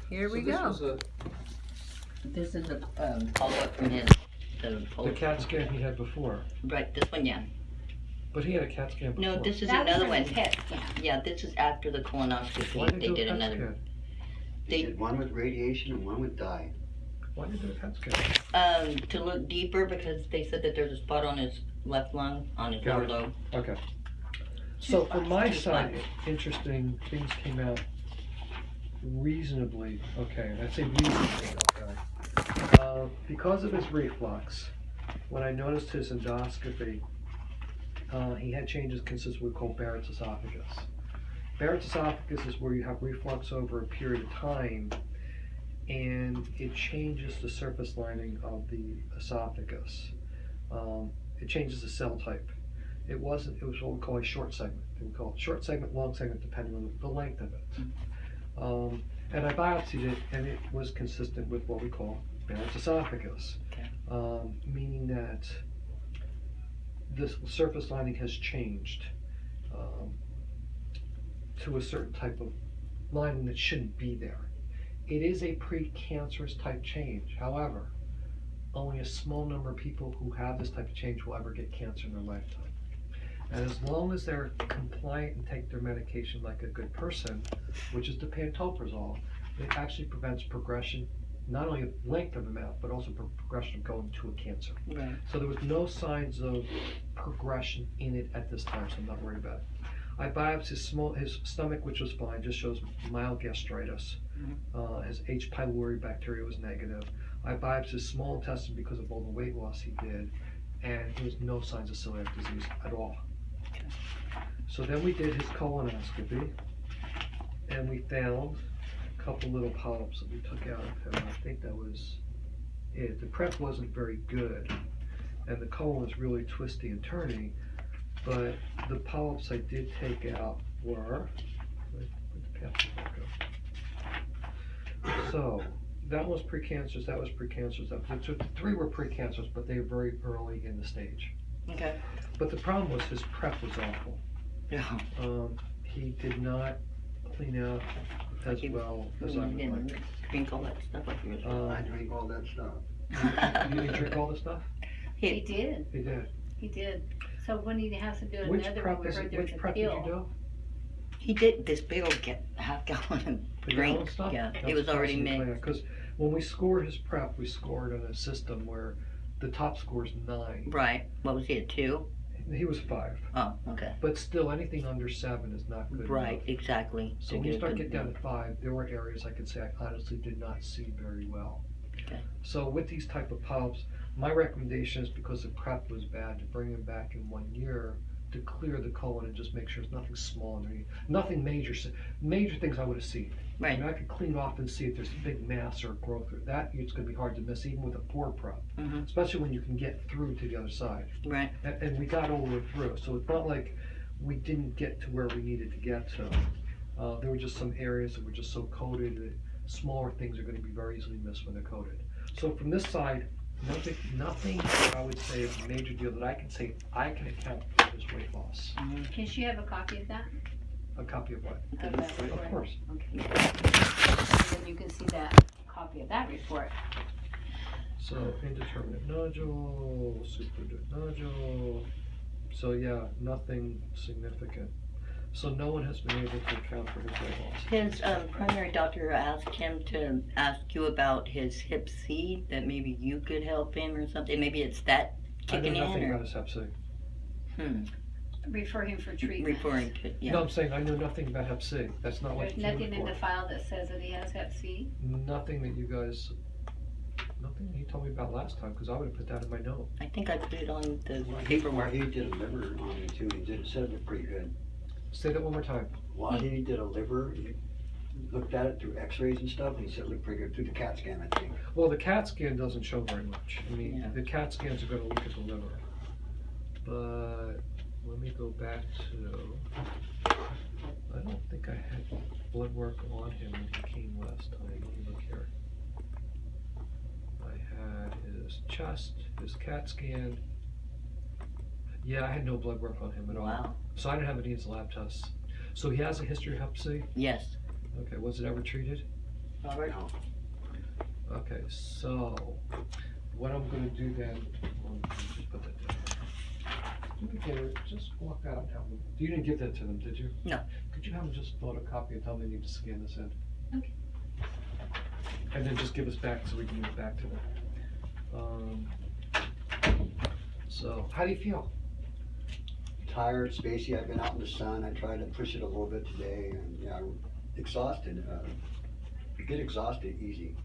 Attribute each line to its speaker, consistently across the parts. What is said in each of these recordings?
Speaker 1: here we
Speaker 2: this
Speaker 1: go.
Speaker 2: was
Speaker 1: This is a follow-up from
Speaker 2: the CAT scan he had before.
Speaker 1: Right, this one, yeah.
Speaker 2: But he had a CAT scan before.
Speaker 1: No, this is
Speaker 3: That was
Speaker 1: another
Speaker 3: from
Speaker 1: one.
Speaker 3: the PET scan.
Speaker 1: Yeah, this is after the
Speaker 2: Why
Speaker 1: colonoscopy.
Speaker 2: did
Speaker 1: They
Speaker 2: do a
Speaker 1: did
Speaker 2: CAT
Speaker 1: another.
Speaker 2: scan?
Speaker 4: They did one with radiation and one with dye.
Speaker 2: Why did you do a CAT scan?
Speaker 1: To look deeper because they said that there's a spot on his left lung, on his lower
Speaker 2: Got it.
Speaker 1: lobe.
Speaker 2: Okay. So from my
Speaker 1: Two
Speaker 2: side,
Speaker 1: spots.
Speaker 2: interesting things came out reasonably okay. And I say reasonably okay. Because of his reflux, when I noticed his endoscopy, he had changes consistent with what we call Barrett's esophagus. Barrett's esophagus is where you have reflux over a period of time, and it changes the surface lining of the esophagus. It changes the cell type. It was what we call a short segment. We call it short segment, long segment, depending on the length of it. And I biopsied it, and it was consistent with what we call Barrett's esophagus,
Speaker 1: Okay.
Speaker 2: meaning that this surface lining has changed to a certain type of lining that shouldn't be there. It is a precancerous type change. However, only a small number of people who have this type of change will ever get cancer in their lifetime. And as long as they're compliant and take their medication like a good person, which is the pantoprazole, it actually prevents progression, not only of length of the mouth, but also progression of going to a cancer.
Speaker 1: Right.
Speaker 2: So there was no signs of progression in it at this time, so I'm not worried about it. I biopsied his stomach, which was fine, just shows mild gastritis. His H. pylori bacteria was negative. I biopsied his small intestine because of all the weight loss he did, and there was no signs of celiac disease at all. So then we did his colonoscopy, and we found a couple little polyps that we took out of him. I think that was it. The prep wasn't very good, and the colon was really twisty and turny, but the polyps I did take out were, where'd the capsule go? So that was precancerous, that was precancerous, so the three were precancerous, but they were very early in the stage.
Speaker 1: Okay.
Speaker 2: But the problem was his prep was awful.
Speaker 1: Yeah.
Speaker 2: He did not clean out as well as I would
Speaker 1: didn't
Speaker 2: like.
Speaker 1: drink all that stuff like you
Speaker 4: I drink all that stuff.
Speaker 2: You didn't drink all the stuff?
Speaker 3: He did.
Speaker 2: He did.
Speaker 3: He did. So when he has to do
Speaker 2: Which
Speaker 3: another
Speaker 2: prep
Speaker 3: one, we
Speaker 2: is
Speaker 3: heard
Speaker 2: it?
Speaker 3: there was
Speaker 2: Which
Speaker 3: a
Speaker 2: prep did you
Speaker 3: pill.
Speaker 2: do?
Speaker 1: He did this big old half gallon of drink.
Speaker 2: Stuff?
Speaker 1: Yeah,
Speaker 2: That's
Speaker 1: it was already
Speaker 2: possibly
Speaker 1: mixed.
Speaker 2: Because when we scored his prep, we scored on a system where the top score is 9.
Speaker 1: Right. What was he at 2?
Speaker 2: He was 5.
Speaker 1: Oh, okay.
Speaker 2: But still, anything under 7 is not good
Speaker 1: Right,
Speaker 2: enough.
Speaker 1: exactly.
Speaker 2: So when you start getting down to 5, there were areas I could say I honestly did not see very well.
Speaker 1: Okay.
Speaker 2: So with these type of polyps, my recommendation is, because the prep was bad, to bring him back in 1 year to clear the colon and just make sure there's nothing small underneath, nothing major. Major things I would have seen. I
Speaker 1: Right.
Speaker 2: mean, I could clean off and see if there's a big mass or growth. Or that it's going to be hard to miss, even with a poor prep,
Speaker 1: Mhm.
Speaker 2: especially when you can get through to the other side.
Speaker 1: Right.
Speaker 2: And we got all the way through, so it's not like we didn't get to where we needed to get to. There were just some areas that were just so coated that smaller things are going to be very easily missed when they're coated. So from this side, nothing I would say is a major deal that I can say I can account for his weight loss.
Speaker 3: Can she have a copy of that?
Speaker 2: A copy of what?
Speaker 3: Of that report?
Speaker 2: Of course.
Speaker 3: Okay. So then you can see that copy of that report.
Speaker 2: So indeterminate nodule, supraduct nodule. So yeah, nothing significant. So no one has been able to account for his weight loss.
Speaker 1: His primary doctor asked him to ask you about his hep C, that maybe you could help him or something. Maybe it's that kicking
Speaker 2: I know nothing
Speaker 1: in,
Speaker 2: about his hep C.
Speaker 3: Refer him for treatment.
Speaker 1: referring to, yeah.
Speaker 2: No, I'm saying I know nothing about hep C. That's not what
Speaker 3: There's
Speaker 2: he came
Speaker 3: nothing in the
Speaker 2: for.
Speaker 3: file that says that he has hep C.
Speaker 2: Nothing that you guys, nothing he told me about last time, because I would have put that in my note.
Speaker 1: I think I put it on the
Speaker 4: Well,
Speaker 1: paperwork.
Speaker 4: he did a liver on it too. He did, said it pretty good.
Speaker 2: Say that one more time.
Speaker 4: While he did a liver, he looked at it through x-rays and stuff, and he said it looked pretty good through the CAT scan, I think.
Speaker 2: Well, the CAT scan doesn't show very much. I mean,
Speaker 1: Yeah.
Speaker 2: the CAT scans are going to look at the liver. But let me go back to, I don't think I had blood work on him when he came last time. Let me look here. I had his chest, his CAT scan. Yeah, I had no blood work on him at all.
Speaker 1: Wow.
Speaker 2: So I didn't have any of his lab tests. So he has a history of hep C?
Speaker 1: Yes.
Speaker 2: Okay, was it ever treated?
Speaker 1: Robert?
Speaker 4: No.
Speaker 2: Okay, so what I'm gonna do then, just put that down. Do me a favor, just walk out and have them. You didn't give that to them, did you?
Speaker 1: No.
Speaker 2: Could you have them just photocopy and tell them they need to scan this in?
Speaker 3: Okay.
Speaker 2: And then just give us back so we can give it back to them. So, how do you feel?
Speaker 4: Tired, spacey, I've been out in the sun, I tried to push it a little bit today, and yeah, I'm exhausted. You get exhausted easy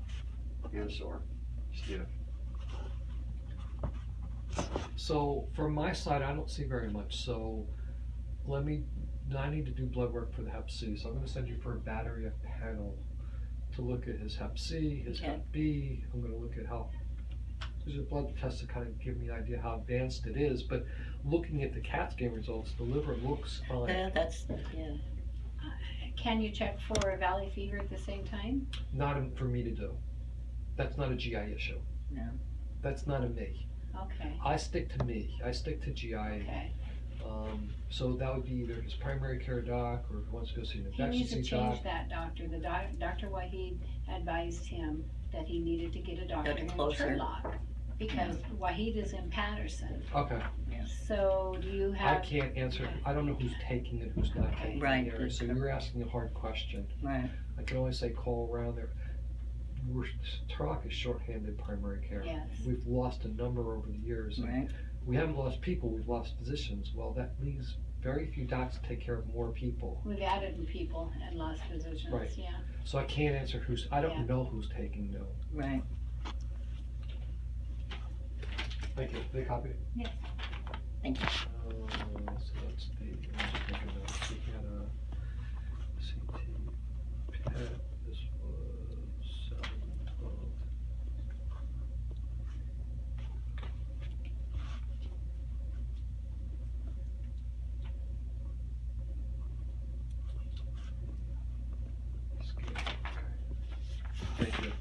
Speaker 4: and sore.
Speaker 2: Yeah. So from my side, I don't see very much, so I need to do blood work for the Hep C, so I'm gonna send you for a battery of panel to look at his Hep C, his
Speaker 1: Okay.
Speaker 2: Hep B. I'm gonna look at how, these are blood tests to kind of give me an idea how advanced it is, but looking at the CAT scan results, the liver looks fine.
Speaker 1: Yeah.
Speaker 3: Can you check for valley fever at the same time?
Speaker 2: Not for me to do. That's not a GI issue.
Speaker 1: No.
Speaker 2: That's not a me.
Speaker 3: Okay,
Speaker 2: I stick to me. I stick to GI.
Speaker 3: okay.
Speaker 2: So that would be either his primary care doc or if he wants to go see an
Speaker 3: He needs to
Speaker 2: infectious doc.
Speaker 3: change that doctor. Dr. Wahid advised him that he needed to get a doctor
Speaker 1: Get
Speaker 3: in
Speaker 1: closer.
Speaker 3: Turlock because Wahid is in Patterson.
Speaker 2: Okay,
Speaker 3: So do you
Speaker 2: I
Speaker 3: have?
Speaker 2: can't answer. I don't know who's taking it, who's not taking
Speaker 1: Right,
Speaker 2: it. So you're asking a hard question.
Speaker 1: Right.
Speaker 2: I can only say call around there. Turlock is shorthanded primary care.
Speaker 3: Yes.
Speaker 2: We've lost a number over the years. and
Speaker 1: Right.
Speaker 2: We haven't lost people, we've lost physicians. Well, that leaves very few docs to take care of more people.
Speaker 3: We've added people and lost physicians.
Speaker 2: Right.
Speaker 3: Yeah.
Speaker 2: So I can't answer I don't
Speaker 3: Yeah.
Speaker 2: know who's taking no.
Speaker 1: Right.
Speaker 2: Thank you. They copied it?
Speaker 3: Yes.
Speaker 1: Thank you.
Speaker 2: So that's the, I'm just making notes. We had a CT PET, this was 7/12. Scan, okay. Thank you.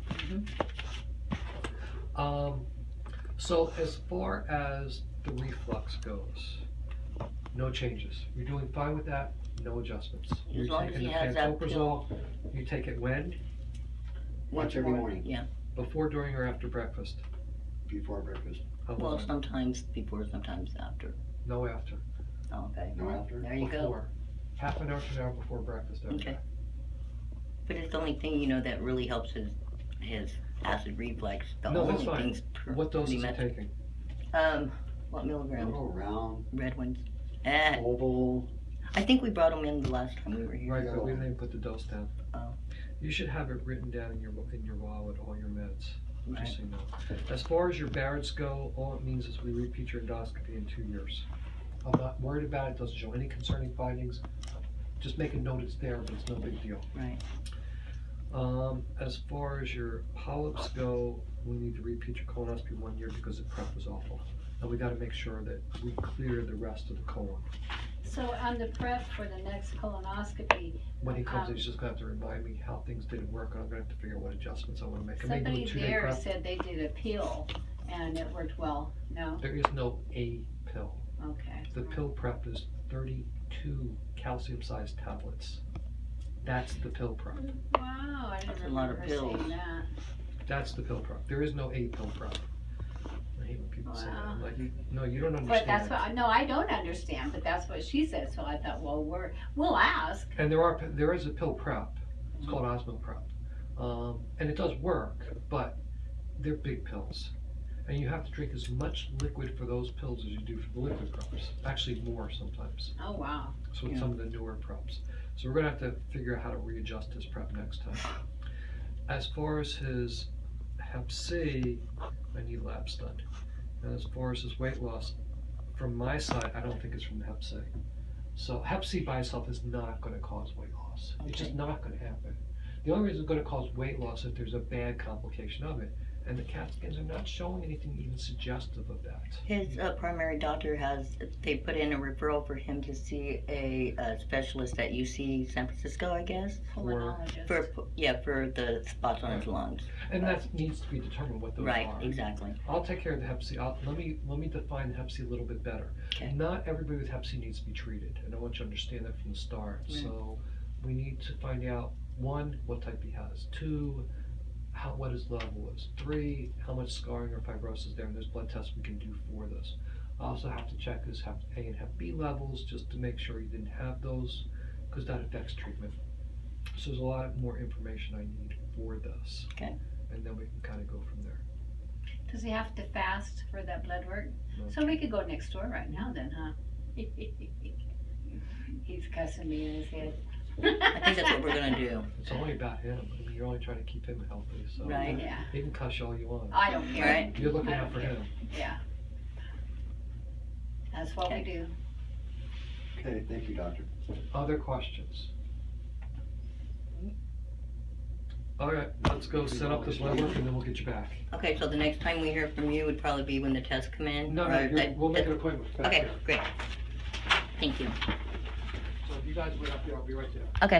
Speaker 2: So as far as the reflux goes, no changes. You're doing fine with that, no adjustments. You're
Speaker 1: As long as
Speaker 2: taking
Speaker 1: he
Speaker 2: the
Speaker 1: has that
Speaker 2: pantoprazole. You take it when?
Speaker 4: Once every morning,
Speaker 1: Yeah.
Speaker 2: Before, during, or after breakfast?
Speaker 4: before breakfast.
Speaker 2: How
Speaker 1: Well,
Speaker 2: long?
Speaker 1: sometimes before, sometimes after.
Speaker 2: No after.
Speaker 1: Oh, okay.
Speaker 4: No after?
Speaker 1: There you go.
Speaker 2: Before. Half an hour to an hour before breakfast every
Speaker 1: Okay.
Speaker 2: day.
Speaker 1: But it's the only thing, that really helps his acid reflux. The
Speaker 2: No, that's
Speaker 1: only
Speaker 2: fine.
Speaker 1: thing's
Speaker 2: What dose
Speaker 1: pretty
Speaker 2: is he
Speaker 1: much-
Speaker 2: taking?
Speaker 1: What
Speaker 4: A
Speaker 1: milligrams?
Speaker 4: little round,
Speaker 1: Red ones.
Speaker 4: oval,
Speaker 1: I think we brought them in the last time we were here.
Speaker 2: Right, but we didn't even put the dose down.
Speaker 1: Oh.
Speaker 2: You should have it written down in your wallet, all your meds,
Speaker 1: Right.
Speaker 2: just so you know. As far as your Barrett's go, all it means is we repeat your endoscopy in 2 years. I'm not worried about it, doesn't show any concerning findings. Just make a note it's there, but it's no big deal.
Speaker 1: Right.
Speaker 2: As far as your polyps go, we need to repeat your colonoscopy 1 year because the prep was awful. And we gotta make sure that we clear the rest of the colon.
Speaker 3: So on the prep for the next colonoscopy,
Speaker 2: When he comes in, he's just gonna have to remind me how things didn't work, and I'm gonna have to figure out what adjustments I wanna make. I may do
Speaker 3: somebody
Speaker 2: a 2-day
Speaker 3: there
Speaker 2: prep.
Speaker 3: said they did a pill and it worked well. No?
Speaker 2: There is no A pill.
Speaker 3: Okay.
Speaker 2: The pill prep is 32 calcium-sized tablets. That's the pill prep.
Speaker 3: Wow, I
Speaker 1: That's
Speaker 3: didn't
Speaker 1: a lot of
Speaker 3: remember saying
Speaker 1: pills.
Speaker 3: that.
Speaker 2: That's the pill prep. There is no A pill prep. I hate when people say that. I'm
Speaker 3: Wow.
Speaker 2: like, no, you don't
Speaker 3: But
Speaker 2: understand
Speaker 3: that's
Speaker 2: that.
Speaker 3: what, no, I don't understand, but that's what she said, so I thought, well, we'll ask.
Speaker 2: And there is a pill prep. It's called Osmo prep. And it does work, but they're big pills. And you have to drink as much liquid for those pills as you do for the liquid preps. Actually more sometimes.
Speaker 3: Oh, wow.
Speaker 2: So with
Speaker 1: Yeah.
Speaker 2: some of the newer preps. So we're gonna have to figure out how to readjust his prep next time. As far as his Hep C, I need labs done. And as far as his weight loss, from my side, I don't think it's from the Hep C. So Hep C by itself is not gonna cause weight loss. It's just
Speaker 1: Okay.
Speaker 2: not gonna happen. The only reason it's gonna cause weight loss is if there's a bad complication of it. And the CAT scans are not showing anything even suggestive of that.
Speaker 1: His primary doctor they put in a referral for him to see a specialist at UC San Francisco, I guess.
Speaker 3: Pulmonologist.
Speaker 1: For the spots on his lungs.
Speaker 2: And that needs to be determined what those
Speaker 1: Right,
Speaker 2: are.
Speaker 1: exactly.
Speaker 2: I'll take care of the Hep C. Let me define the Hep C a little bit better.
Speaker 1: Okay.
Speaker 2: Not everybody with Hep C needs to be treated, and I want you to understand that from the start.
Speaker 1: Right.
Speaker 2: So we need to find out 1, what type he has. 2, what his level is. 3, how much scarring or fibrosis is there, and there's blood tests we can do for this. I also have to check his Hep A and Hep B levels just to make sure he didn't have those, because that affects treatment. So there's a lot more information I need for this.
Speaker 1: Okay.
Speaker 2: And then we can kind of go from there.
Speaker 3: Does he have to fast for that blood work?
Speaker 2: No.
Speaker 3: So we could go next door right now then, huh? He's cussing me in his head.
Speaker 1: I think that's what we're gonna do.
Speaker 2: It's only about him. I mean, you're only trying to keep him healthy, so
Speaker 1: Right.
Speaker 3: Yeah,
Speaker 2: he can cuss you all you want.
Speaker 3: I don't care.
Speaker 1: Right.
Speaker 2: You're looking
Speaker 3: I
Speaker 2: out
Speaker 3: don't
Speaker 2: for
Speaker 3: care.
Speaker 2: him.
Speaker 3: Yeah. That's what we
Speaker 1: Okay.
Speaker 3: do.
Speaker 4: Okay, thank you, doctor.
Speaker 2: Other questions? All right, let's go set up this blood work and then we'll get you back.
Speaker 1: Okay, so the next time we hear from you would probably be when the tests come in?
Speaker 2: No,
Speaker 1: or
Speaker 2: no,
Speaker 1: that-
Speaker 2: we'll make an appointment back
Speaker 1: Okay,
Speaker 2: here.
Speaker 1: great. Thank you.
Speaker 2: So if you guys wait up here, I'll be right there.
Speaker 1: Okay.